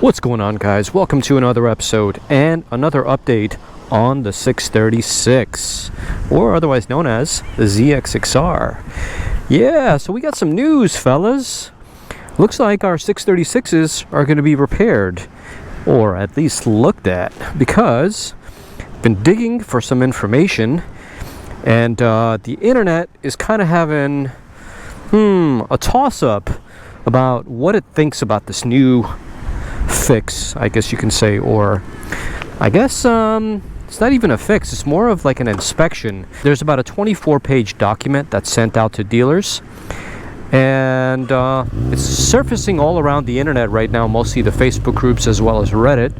What's going on, guys? Welcome to another episode and another update on the 636, or otherwise known as the ZX6R. Yeah, so we got some news, fellas. Looks like our 636s are going to be repaired, or at least looked at, because I've been digging for some information, and the internet is kind of having a toss-up about what it thinks about this new fix, I guess you can say, or I guess it's not even a fix, it's more of like an inspection. There's about a 24-page document that's sent out to dealers, and it's surfacing all around the internet right now, mostly the Facebook groups as well as Reddit.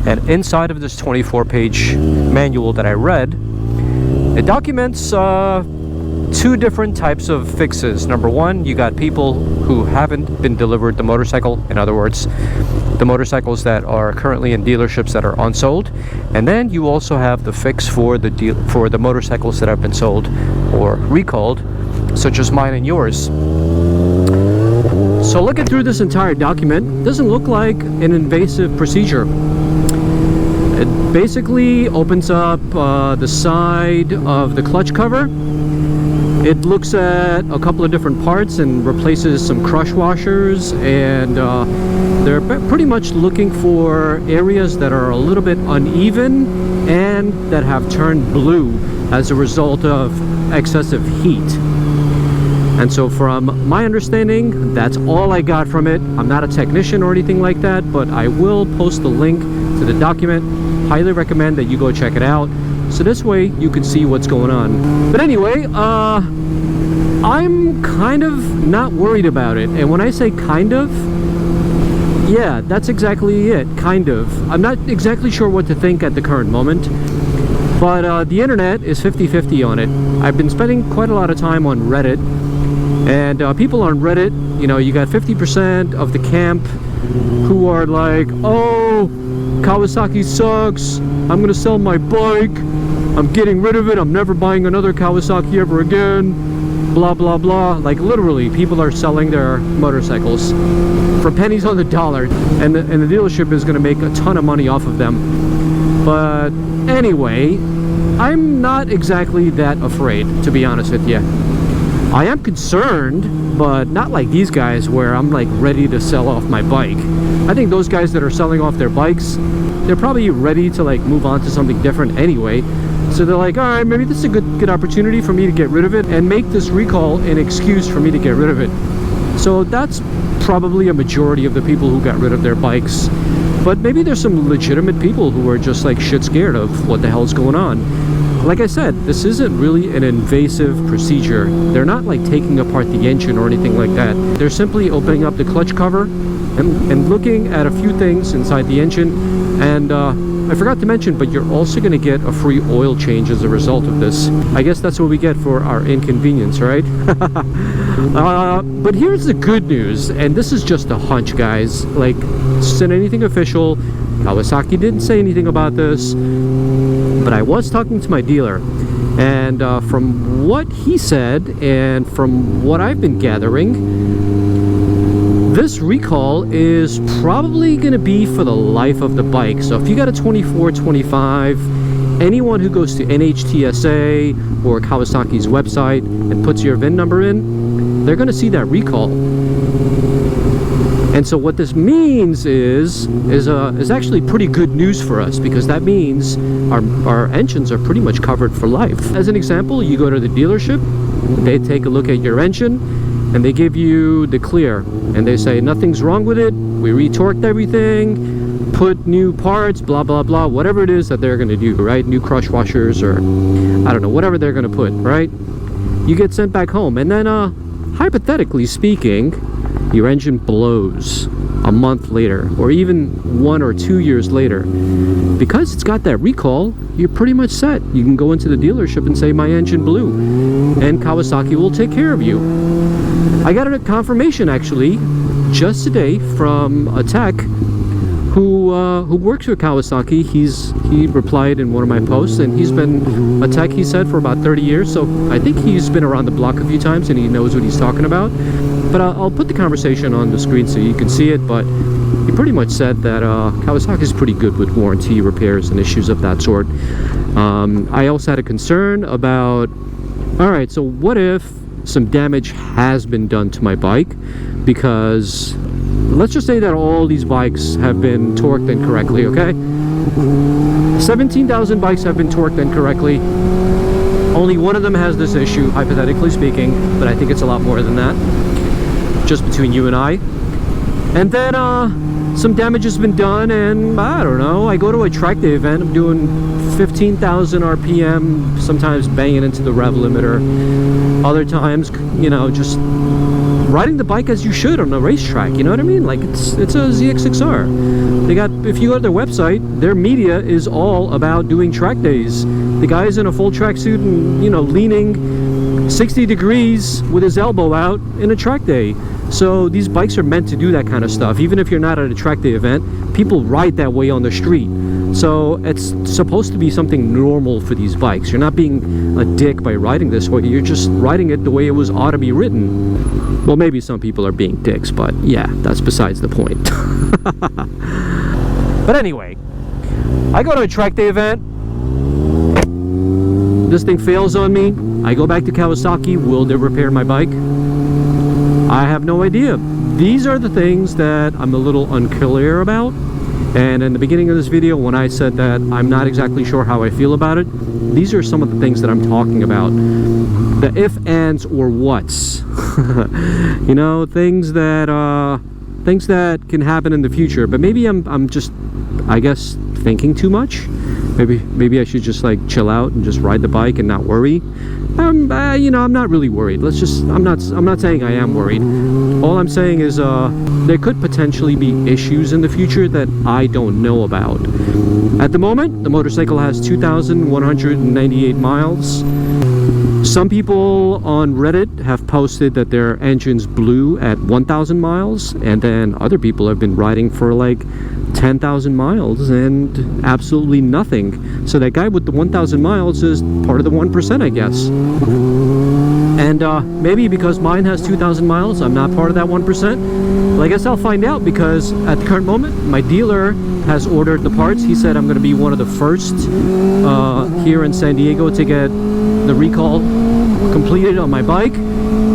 And inside of this 24-page manual that I read, it documents two different types of fixes. Number one, you got people who haven't been delivered the motorcycle, in other words, the motorcycles that are currently in dealerships that are unsold, and then you also have the fix for the motorcycles that have been sold or recalled, such as mine and yours. So looking through this entire document, doesn't look like an invasive procedure. It basically opens up the side of the clutch cover. It looks at a couple of different parts and replaces some crush washers, and they're pretty much looking for areas that are a little bit uneven and that have turned blue as a result of excessive heat. And so from my understanding, that's all I got from it. I'm not a technician or anything like that, but I will post the link to the document. Highly recommend that you go check it out, so this way you can see what's going on. But anyway, I'm kind of not worried about it. And when I say kind of, yeah, that's exactly it, kind of. I'm not exactly sure what to think at the current moment, but the internet is 50-50 on it. I've been spending quite a lot of time on Reddit, and people on Reddit, you know, you got 50% of the camp who are like, oh, Kawasaki sucks, I'm gonna sell my bike, I'm getting rid of it, I'm never buying another Kawasaki ever again, blah blah blah. Like literally, people are selling their motorcycles for pennies on the dollar, and the dealership is gonna make a ton of money off of them. But anyway, I'm not exactly that afraid, to be honest with you. I am concerned, but not like these guys where I'm like ready to sell off my bike. I think those guys that are selling off their bikes, they're probably ready to like move on to something different anyway. So they're like, all right, maybe this is a good opportunity for me to get rid of it and make this recall an excuse for me to get rid of it. So that's probably a majority of the people who got rid of their bikes. But maybe there's some legitimate people who are just like shit scared of what the hell's going on. Like I said, this isn't really an invasive procedure. They're not like taking apart the engine or anything like that. They're simply opening up the clutch cover and looking at a few things inside the engine. And I forgot to mention, but you're also going to get a free oil change as a result of this. I guess that's what we get for our inconvenience, right? But here's the good news, and this is just a hunch, guys. Like, this isn't anything official. Kawasaki didn't say anything about this, but I was talking to my dealer, and from what he said and from what I've been gathering, this recall is probably going to be for the life of the bike. So if you got a 24, 25, anyone who goes to NHTSA or Kawasaki's website and puts your VIN number in, they're going to see that recall. And so what this means is actually pretty good news for us, because that means our engines are pretty much covered for life. As an example, you go to the dealership, they take a look at your engine, and they give you the clear, and they say nothing's wrong with it, we retorqued everything, put new parts, blah blah blah, whatever it is that they're going to do, right? New crush washers, or I don't know, whatever they're going to put, right? You get sent back home, and then hypothetically speaking, your engine blows a month later, or even 1 or 2 years later. Because it's got that recall, you're pretty much set. You can go into the dealership and say, my engine blew, and Kawasaki will take care of you. I got a confirmation actually just today from a tech who works with Kawasaki. He replied in one of my posts, and he's been a tech, he said, for about 30 years. So I think he's been around the block a few times and he knows what he's talking about. But I'll put the conversation on the screen so you can see it. But he pretty much said that Kawasaki is pretty good with warranty repairs and issues of that sort. I also had a concern about, all right, so what if some damage has been done to my bike? Because let's just say that all these bikes have been torqued incorrectly, okay? 17,000 bikes have been torqued incorrectly. Only one of them has this issue, hypothetically speaking, but I think it's a lot more than that, just between you and I. And then some damage has been done, and I don't know, I go to a track day event, I'm doing 15,000 RPM, sometimes banging into the rev limiter, other times, you know, just riding the bike as you should on a racetrack, you know what I mean? Like, it's a ZX6R. They got, if you go to their website, their media is all about doing track days. The guy's in a full tracksuit and, you know, leaning 60 degrees with his elbow out in a track day. So these bikes are meant to do that kind of stuff. Even if you're not at a track day event, people ride that way on the street. So it's supposed to be something normal for these bikes. You're not being a dick by riding this way. You're just riding it the way it was ought to be ridden. Well, maybe some people are being dicks, but yeah, that's besides the point. But anyway, I go to a track day event. This thing fails on me. I go back to Kawasaki. Will they repair my bike? I have no idea. These are the things that I'm a little unclear about. And in the beginning of this video, when I said that I'm not exactly sure how I feel about it, these are some of the things that I'm talking about. The if, ands, or whats. You know, things that can happen in the future. But maybe I'm just, I guess, thinking too much. Maybe I should just like chill out and just ride the bike and not worry. You know, I'm not really worried. I'm not saying I am worried. All I'm saying is there could potentially be issues in the future that I don't know about. At the moment, the motorcycle has 2,198 miles. Some people on Reddit have posted that their engines blew at 1,000 miles, and then other people have been riding for like 10,000 miles and absolutely nothing. So that guy with the 1,000 miles is part of the 1%, I guess. And maybe because mine has 2,000 miles, I'm not part of that 1%. Well, I guess I'll find out, because at the current moment, my dealer has ordered the parts. He said I'm going to be one of the first here in San Diego to get the recall completed on my bike.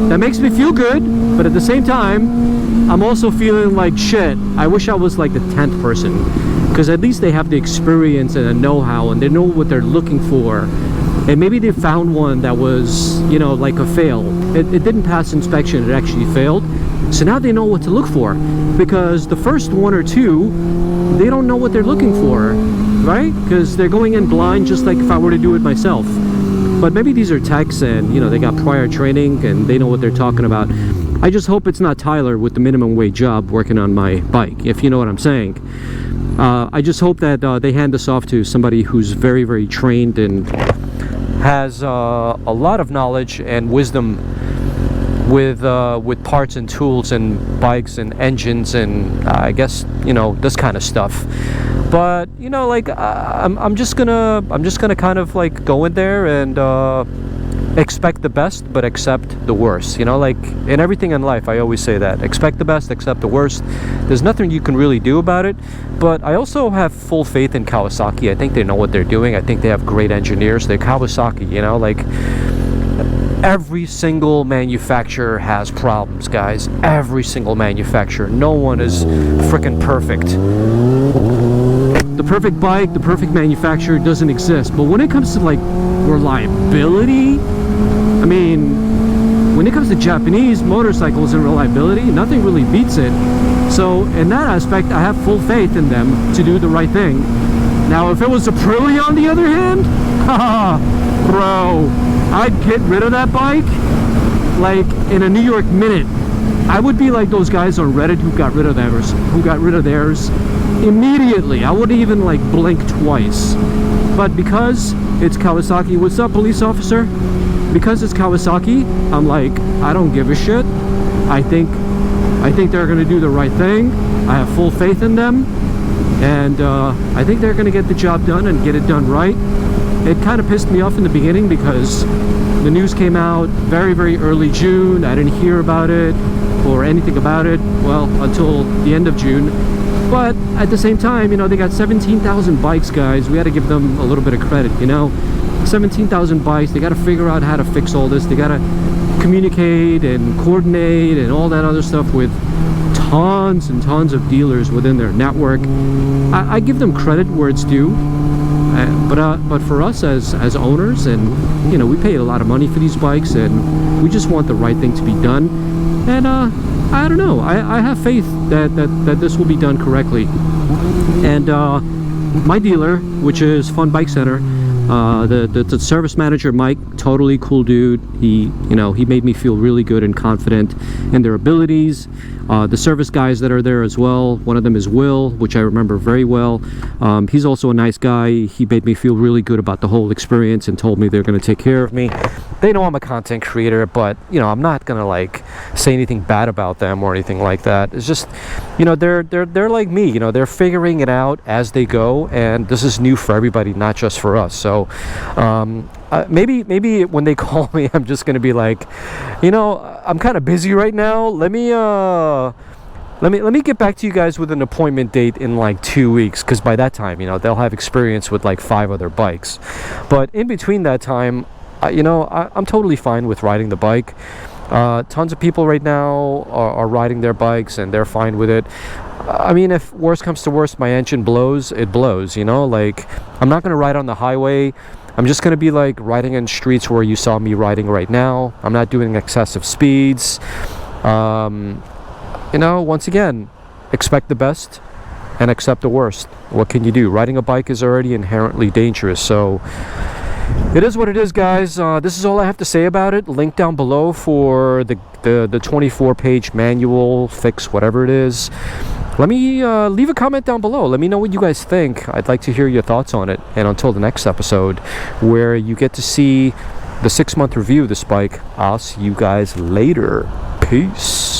That makes me feel good, but at the same time, I'm also feeling like shit. I wish I was like the 10th person, because at least they have the experience and the know-how, and they know what they're looking for. And maybe they found one that was, you know, like a fail. It didn't pass inspection, it actually failed. So now they know what to look for, because the first one or two, they don't know what they're looking for, right? Because they're going in blind, just like if I were to do it myself. But maybe these are techs and, you know, they got prior training and they know what they're talking about. I just hope it's not Tyler with the minimum wage job working on my bike, if you know what I'm saying. I just hope that they hand this off to somebody who's very, very trained and has a lot of knowledge and wisdom with parts and tools and bikes and engines and I guess, you know, this kind of stuff. But you know, like I'm just gonna kind of like go in there and expect the best but accept the worst. You know, like in everything in life I always say that, expect the best, accept the worst. There's nothing you can really do about it. But I also have full faith in Kawasaki. I think they know what they're doing. I think they have great engineers. They're Kawasaki, you know, like every single manufacturer has problems, guys. Every single manufacturer. No one is freaking perfect. The perfect bike, the perfect manufacturer doesn't exist. But when it comes to like reliability, I mean, when it comes to Japanese motorcycles and reliability, nothing really beats it. So in that aspect, I have full faith in them to do the right thing. Now, if it was Aprilia on the other hand, haha, bro, I'd get rid of that bike like in a New York minute. I would be like those guys on Reddit who got rid of theirs immediately. I wouldn't even like blink twice. But because it's Kawasaki, what's up, police officer? Because it's Kawasaki, I'm like, I don't give a shit. I think they're gonna do the right thing. I have full faith in them, and I think they're gonna get the job done and get it done right. It kind of pissed me off in the beginning because the news came out very, very early June. I didn't hear about it or anything about it, well, until the end of June. But at the same time, you know, they got 17,000 bikes, guys. We got to give them a little bit of credit, you know. 17,000 bikes. They got to figure out how to fix all this. They got to communicate and coordinate and all that other stuff with tons and tons of dealers within their network. I give them credit where it's due. But for us as owners, and you know, we pay a lot of money for these bikes, and we just want the right thing to be done. And I don't know, I have faith that this will be done correctly. And my dealer, which is Fun Bike Center, the service manager Mike, totally cool dude. He made me feel really good and confident in their abilities. The service guys that are there as well, one of them is Will, which I remember very well. He's also a nice guy. He made me feel really good about the whole experience and told me they're going to take care of me. They know I'm a content creator, but you know, I'm not gonna like say anything bad about them or anything like that. It's just, you know, they're like me, you know, they're figuring it out as they go, and this is new for everybody, not just for us. So maybe when they call me, I'm just gonna be like, you know, I'm kind of busy right now. Let me get back to you guys with an appointment date in like 2 weeks, because by that time, you know, they'll have experience with like 5 other bikes. But in between that time, you know, I'm totally fine with riding the bike. Tons of people right now are riding their bikes and they're fine with it. I mean, if worst comes to worst, my engine blows, it blows, you know, like I'm not going to ride on the highway. I'm just going to be like riding in streets where you saw me riding right now. I'm not doing excessive speeds. You know, once again, expect the best and accept the worst. What can you do? Riding a bike is already inherently dangerous, so it is what it is, guys. This is all I have to say about it. Link down below for the 24-page manual, fix, whatever it is. Let me leave a comment down below. Let me know what you guys think. I'd like to hear your thoughts on it. And until the next episode, where you get to see the 6-month review of this bike, I'll see you guys later. Peace.